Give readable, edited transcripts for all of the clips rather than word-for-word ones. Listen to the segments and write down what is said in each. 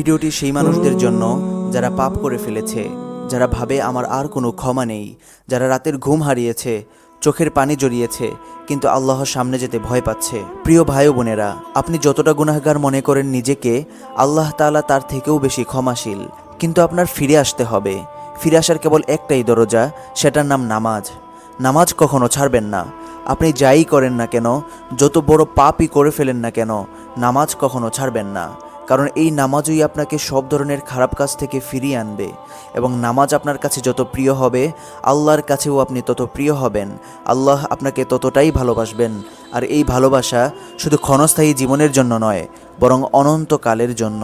ভিডিওটি সেই মানুষদের জন্য যারা পাপ করে ফেলেছে, যারা ভাবে আমার আর কোনো ক্ষমা নেই, যারা রাতের ঘুম হারিয়েছে, চোখের পানি জড়িয়েছে, কিন্তু আল্লাহর সামনে যেতে ভয় পাচ্ছে। প্রিয় ভাই ও বোনেরা, আপনি যতটা গুনাহগার মনে করেন নিজেকে, আল্লাহ তাআলা তার থেকেও বেশি ক্ষমাশীল। কিন্তু আপনার ফিরে আসতে হবে। ফিরে আসার কেবল একটাই দরজা, সেটার নাম নামাজ। নামাজ কখনো ছাড়বেন না। আপনি যাই করেন না কেন, যত বড় পাপই করে ফেলেন না কেন, নামাজ কখনো ছাড়বেন না। কারণ এই নামাজই আপনাকে সব ধরনের খারাপ কাজ থেকে ফিরিয়ে আনবে। এবং নামাজ আপনার কাছে যত প্রিয় হবে, আল্লাহর কাছেও আপনি তত প্রিয় হবেন। আল্লাহ আপনাকে ততটাই ভালোবাসবেন। আর এই ভালোবাসা শুধু ক্ষণস্থায়ী জীবনের জন্য নয়, বরং অনন্তকালের জন্য।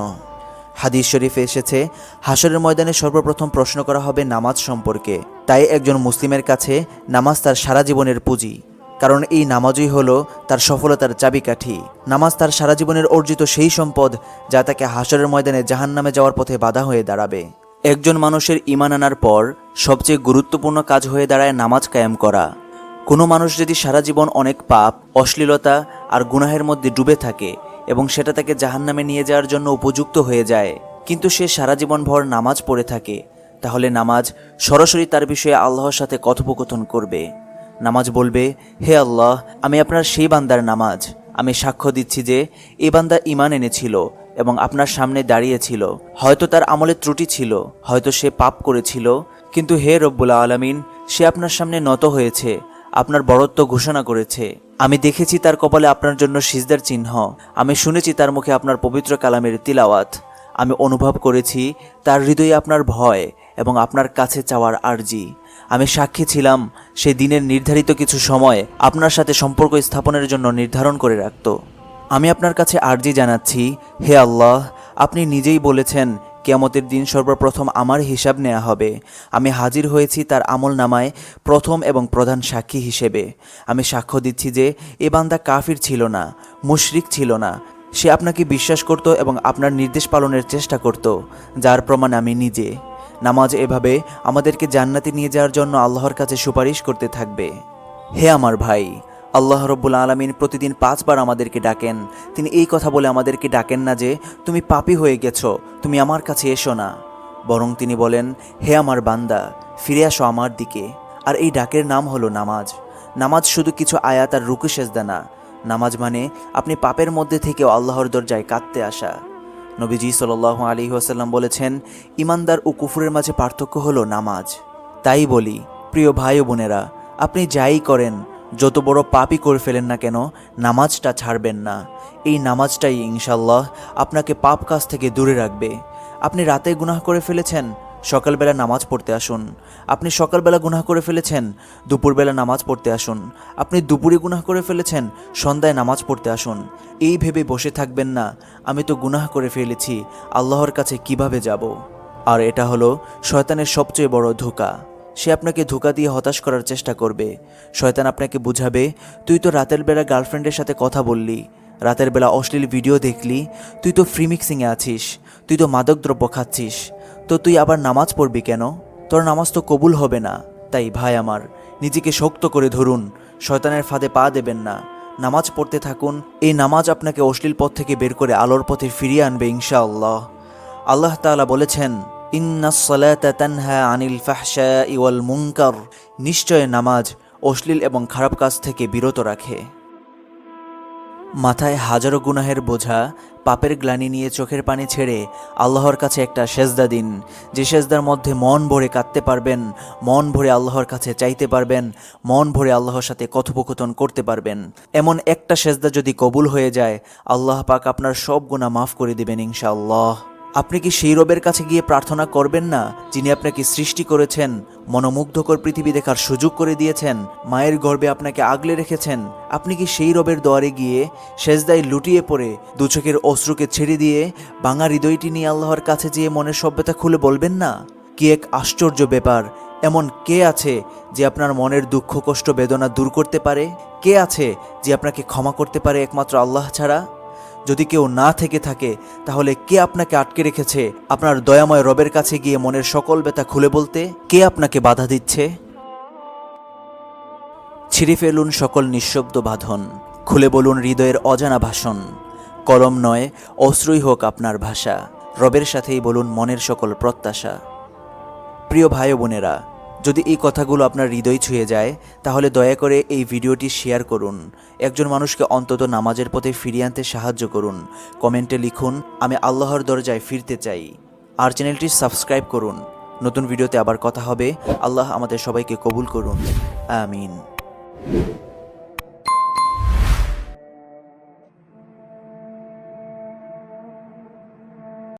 হাদিস শরীফে এসেছে, হাশরের ময়দানে সর্বপ্রথম প্রশ্ন করা হবে নামাজ সম্পর্কে। তাই একজন মুসলিমের কাছে নামাজ তার সারা জীবনের পুঁজি। কারণ এই নামাজই হলো তার সফলতার চাবিকাঠি। নামাজ তার সারা জীবনের অর্জিত সেই সম্পদ যা তাকে হাশরের ময়দানে জাহান্নামে যাওয়ার পথে বাধা হয়ে দাঁড়াবে। একজন মানুষের ঈমান আনার পর সবচেয়ে গুরুত্বপূর্ণ কাজ হয়ে দাঁড়ায় নামাজ কায়েম করা। কোনো মানুষ যদি সারা জীবন অনেক পাপ, অশ্লীলতা আর গুনাহের মধ্যে ডুবে থাকে এবং সেটা তাকে জাহান্নামে নিয়ে যাওয়ার জন্য উপযুক্ত হয়ে যায়, কিন্তু সে সারা জীবনভর নামাজ পড়ে থাকে, তাহলে নামাজ সরাসরি তার বিষয়ে আল্লাহর সাথে কথোপকথন করবে। নামাজ বলবে, হে আল্লাহ, আমি আপনার সেই বান্দার নামাজ। আমি সাক্ষ্য দিচ্ছি যে এই বান্দা ঈমান এনেছিল এবং আপনার সামনে দাঁড়িয়েছিল। হয়তো তার আমলে ত্রুটি ছিল, হয়তো সে পাপ করেছিল, কিন্তু হে রব্বুল আলামিন, সে আপনার সামনে নত হয়েছে, আপনার বড়ত্ব ঘোষণা করেছে। আমি দেখেছি তার কপালে আপনার জন্য সিজদার চিহ্ন। আমি শুনেছি তার মুখে আপনার পবিত্র কালামের তিলাওয়াত। আমি অনুভব করেছি তার হৃদয়ে আপনার ভয় এবং আপনার কাছে চাওয়ার আরজি। আমি সাক্ষী ছিলাম সে দিনের নির্ধারিত কিছু সময় আপনার সাথে সম্পর্ক স্থাপনের জন্য নির্ধারণ করে রাখত। আমি আপনার কাছে আরজি জানাচ্ছি, হে আল্লাহ, আপনি নিজেই বলেছেন কিয়ামতের দিন সর্বপ্রথম আমার হিসাব নেওয়া হবে। আমি হাজির হয়েছি তার আমল নামায় প্রথম এবং প্রধান সাক্ষী হিসেবে। আমি সাক্ষ্য দিচ্ছি যে এ বান্দা কাফির ছিল না, মুশরিক ছিল না। সে আপনাকে বিশ্বাস করত এবং আপনার নির্দেশ পালনের চেষ্টা করত, যার প্রমাণ আমি নিজে। নামাজ এভাবে আমাদেরকে জান্নাতে নিয়ে যাওয়ার জন্য আল্লাহর কাছে সুপারিশ করতে থাকবে। হে আমার ভাই, আল্লাহ রব্বুল আলামিন প্রতিদিন 5 বার আমাদেরকে ডাকেন। তিনি এই কথা বলে আমাদেরকে ডাকেন না যে তুমি পাপী হয়ে গেছো, তুমি আমার কাছে এসো না। বরং তিনি বলেন, হে আমার বান্দা, ফিরে আসো আমার দিকে। আর এই ডাকের নাম হলো নামাজ। নামাজ শুধু কিছু আয়াত আর রুকু সেজদা না। নামাজ মানে আপনি পাপের মধ্যে থেকেও আল্লাহর দরজায় কাঁদতে আসা। নবীজি সাল্লাল্লাহু আলাইহি ওয়াসাল্লাম বলেছেন, ইমানদার ও কুফরের মাঝে পার্থক্য হলো নামাজ। তাই বলি, প্রিয় ভাই ও বোনেরা, আপনি যাই করেন, যত বড় পাপই করে ফেলেন না কেন, নামাজটা ছাড়বেন না। এই নামাজটাই ইনশাআল্লাহ আপনাকে পাপ কাজ থেকে দূরে রাখবে। আপনি রাতে গুনাহ করে ফেলেছেন, সকালবেলা নামাজ পড়তে আসুন। আপনি সকালবেলা গুনাহ করে ফেলেছেন, দুপুরবেলা নামাজ পড়তে আসুন। আপনি দুপুরে গুনাহ করে ফেলেছেন, সন্ধ্যায় নামাজ পড়তে আসুন। এই ভেবে বসে থাকবেন না, আমি তো গুনাহ করে ফেলেছি, আল্লাহর কাছে কিভাবে যাব। আর এটা হলো শয়তানের সবচেয়ে বড় ধোঁকা। সে আপনাকে ধোঁকা দিয়ে হতাশ করার চেষ্টা করবে। শয়তান আপনাকে বুঝাবে, তুই তো রাতের বেলা গার্লফ্রেন্ডের সাথে কথা বললি, রাতের বেলা অশ্লীল ভিডিও দেখলি, তুই তো ফ্রি মিক্সিংয়ে আছিস, তুই তো মাদকদ্রব্য খাচ্ছিস, তো তুই আবার নামাজ পড়বি কেন? তোর নামাজ তো কবুল হবে না। তাই ভাই আমার, নিজেকে শক্ত করে ধরুন, শয়তানের ফাঁদে পা দেবেন না। নামাজ পড়তে থাকুন। এই নামাজ আপনাকে অশ্লীল পথ থেকে বের করে আলোর পথে ফিরিয়ে আনবে ইনশাআল্লাহ। আল্লাহ তাআলা বলেছেন, ইন্নাস সালাতা তানহা আনিল ফাহশাই ওয়াল মুনকার। নিশ্চয় নামাজ অশ্লীল এবং খারাপ কাজ থেকে বিরত রাখে। মাথায় হাজারো গুনাহের বোঝা, পাপের গ্লানি নিয়ে চোখের পানি ছেড়ে আল্লাহর কাছে একটা সেজদা দিন। যে সেজদার মধ্যে মন ভরে কাঁদতে পারবেন, মন ভরে আল্লাহর কাছে চাইতে পারবেন, মন ভরে আল্লাহর সাথে কথোপকথন করতে পারবেন। এমন একটা সেজদা যদি কবুল হয়ে যায়, আল্লাহ পাক আপনার সব গুনাহ মাফ করে দিবেন ইনশাআল্লাহ। আপনি কি সেই রবের কাছে গিয়ে প্রার্থনা করবেন না, যিনি আপনাকে সৃষ্টি করেছেন, মনোমুগ্ধকর পৃথিবী দেখার সুযোগ করে দিয়েছেন, মায়ের গর্ভে আপনাকে আগলে রেখেছেন? আপনি কি সেই রবের দোয়ারে গিয়ে সেজদায় লুটিয়ে পড়ে দু চোখের অশ্রুকে ছেড়ে দিয়ে ভাঙা হৃদয়টি নিয়ে আল্লাহর কাছে যেয়ে মনের সব ব্যথা খুলে বলবেন না? কি এক আশ্চর্য ব্যাপার! এমন কে আছে যে আপনার মনের দুঃখ, কষ্ট, বেদনা দূর করতে পারে? কে আছে যে আপনাকে ক্ষমা করতে পারে একমাত্র আল্লাহ ছাড়া? যদি কেউ না থেকে থাকে, তাহলে কে আপনাকে আটকে রেখেছে আপনার দয়াময় রবের কাছে গিয়ে মনের সকল ব্যথা খুলে বলতে? কে আপনাকে বাধা দিচ্ছে? ছিঁড়ে ফেলুন সকল নিঃশব্দ বাঁধন, খুলে বলুন হৃদয়ের অজানা ভাষণ। কলম নয়, অশ্রুই হোক আপনার ভাষা। রবের সাথেই বলুন মনের সকল প্রত্যাশা। প্রিয় ভাই ও বোনেরা, যদি এই কথাগুলো আপনার হৃদয় ছুঁয়ে যায় তাহলে দয়া করে এই ভিডিওটি শেয়ার করুন। একজন মানুষকে অন্তত নামাজের পথে ফিরিয়ে আনতে সাহায্য করুন। কমেন্টে লিখুন, আমি আল্লাহর দরজায় ফিরতে চাই। আর চ্যানেলটি সাবস্ক্রাইব করুন। নতুন ভিডিওতে আবার কথা হবে। আল্লাহ আমাদের সবাইকে কবুল করুন। আমিন।